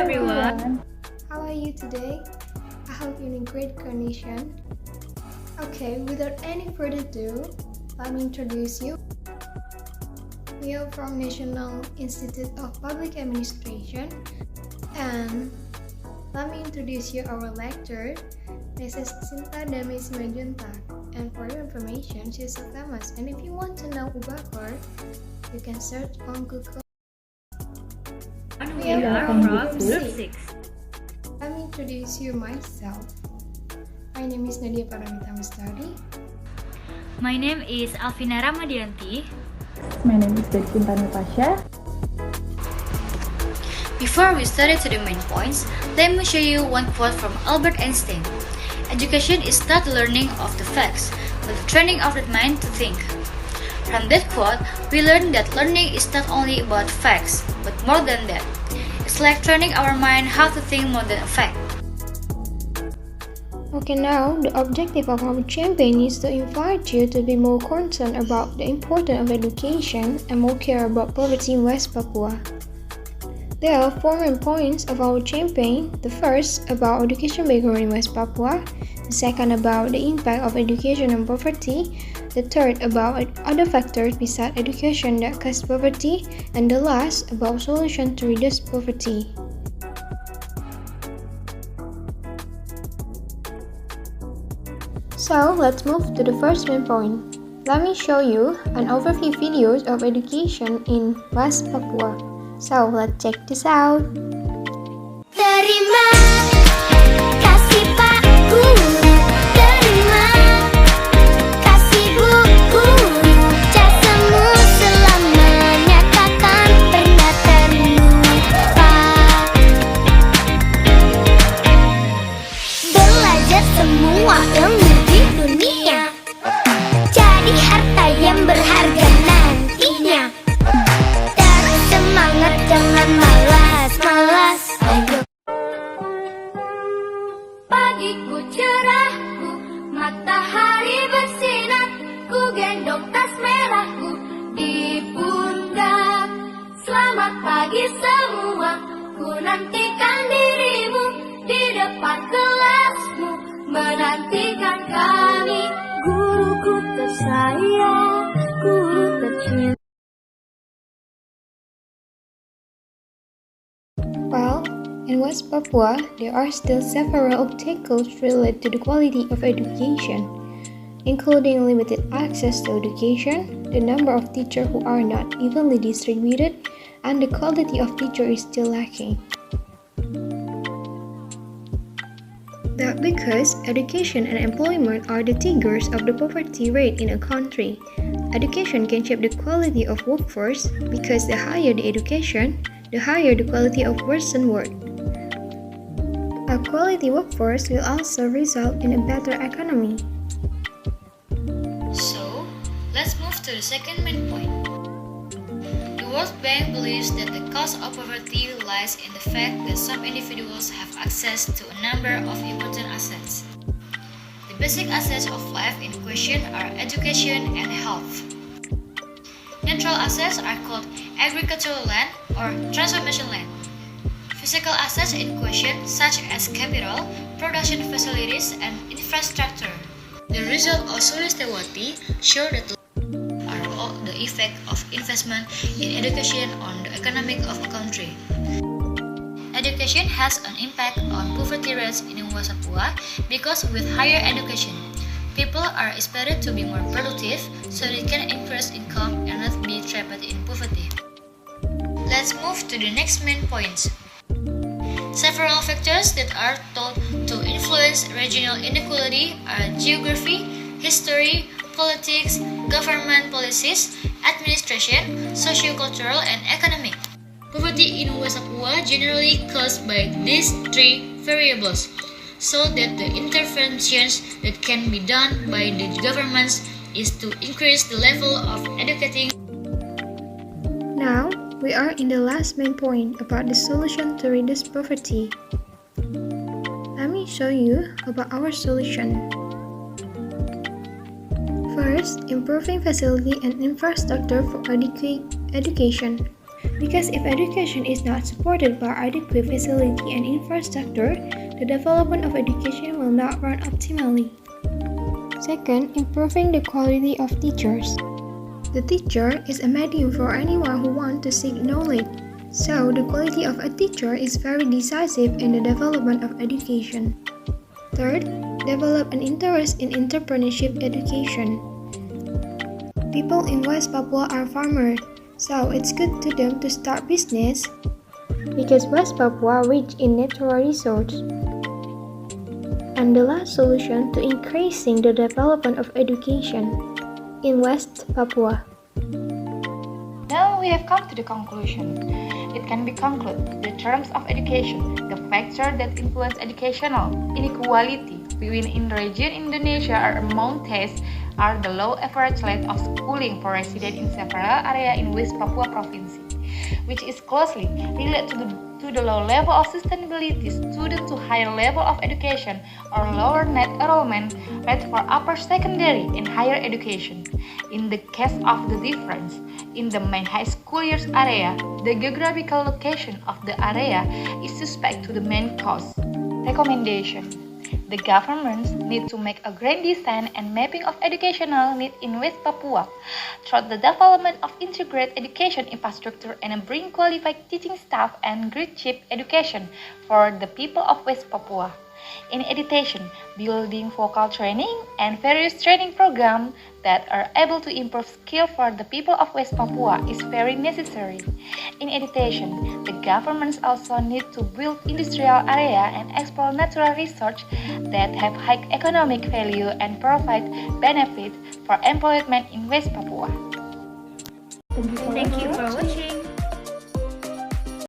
everyone. How are you today? I hope you're in great condition. Okay, without any further ado, let me introduce you. We are from National Institute of Public Administration, and let me introduce you our lecturer, Mrs. Nadya. And for your information, she's so famous. And if you want to know about her, you can search on Google. We are from Group 6. Let me introduce you myself. My name is Nadya Paramitha Mustari. My name is Alvina Ramadiyanti. My name is Gadis Intan Pasha. Before we start to the main points, let me show you one quote from Albert Einstein. Education is not the learning of the facts, but the training of the mind to think. From that quote, we learn that learning is not only about facts, but more than that. It's like training our mind how to think more than a fact. Okay, now the objective of our campaign is to invite you to be more concerned about the importance of education and more care about poverty in West Papua. There are 4 main points of our campaign. The first about education background in West Papua, the second about the impact of education on poverty, the third about other factors besides education that cause poverty, and the last about solution to reduce poverty. So let's move to the first main point. Let me show you an overview videos of education in West Papua. So let's check this out. Terima kasih Pak Guru, terima kasih Bu Guru, jasamu selamanya takkan pernah terlupa. Belajar semua ilmu di dunia, jadi harta yang berharga nantinya. Semangat, jangan malas-malas. Ayo. Pagiku cerahku, matahari bersinar, ku gendong tas merahku di pundak. Selamat pagi semua, ku nantikan dirimu di depan kelasmu, menantikan kami. Guruku tersayang, guru tercinta. Well, in West Papua, there are still several obstacles related to the quality of education, including limited access to education, the number of teachers who are not evenly distributed, and the quality of teachers is still lacking. That because education and employment are the triggers of the poverty rate in a country. Education can shape the quality of workforce because the higher the education, the higher the quality of person work. A quality workforce will also result in a better economy. So, let's move to the second main point. The World Bank believes that the cause of poverty lies in the fact that some individuals have access to a number of important assets. The basic assets of life in question are education and health. Natural assets are called agricultural land or transformation land. Physical assets in question such as capital, production facilities, and infrastructure. The result of Sulistewati show that are all the effect of investment in education on the economic of a country. Education has an impact on poverty rates in West Papua because with higher education, people are expected to be more productive so they can increase income and not be trapped in poverty. Let's move to the next main points. Several factors that are thought to influence regional inequality are geography, history, politics, government policies, administration, socio-cultural, and economic. Poverty in West Papua generally caused by these 3 variables, so that the interventions that can be done by the governments is to increase the level of educating. Now, we are in the last main point about the solution to reduce poverty. Let me show you about our solution. First, improving facility and infrastructure for education. Because if education is not supported by adequate facility and infrastructure, the development of education will not run optimally. Second, improving the quality of teachers. The teacher is a medium for anyone who wants to seek knowledge, so the quality of a teacher is very decisive in the development of education. Third, develop an interest in entrepreneurship education. People in West Papua are farmers, so it's good to them to start business because West Papua rich in natural resources. And the last solution to increasing the development of education in West Papua. Now we have come to the conclusion. It can be concluded the terms of education, the factors that influence educational inequality within region Indonesia are among these are the low average rate of schooling for residents in several areas in West Papua province, which is closely related to the low level of sustainability students to higher level of education or lower net enrollment rate for upper secondary and higher education. In the case of the difference in the main high school years area, the geographical location of the area is suspect to the main cause. Recommendation: the governments need to make a grand design and mapping of educational needs in West Papua through the development of integrated education infrastructure and bring qualified teaching staff and grade cheap education for the people of West Papua. In addition, building vocal training and various training programs that are able to improve skill for the people of West Papua is very necessary. In addition, the governments also need to build industrial area and explore natural resources that have high economic value and provide benefit for employment in West Papua. Thank you for watching.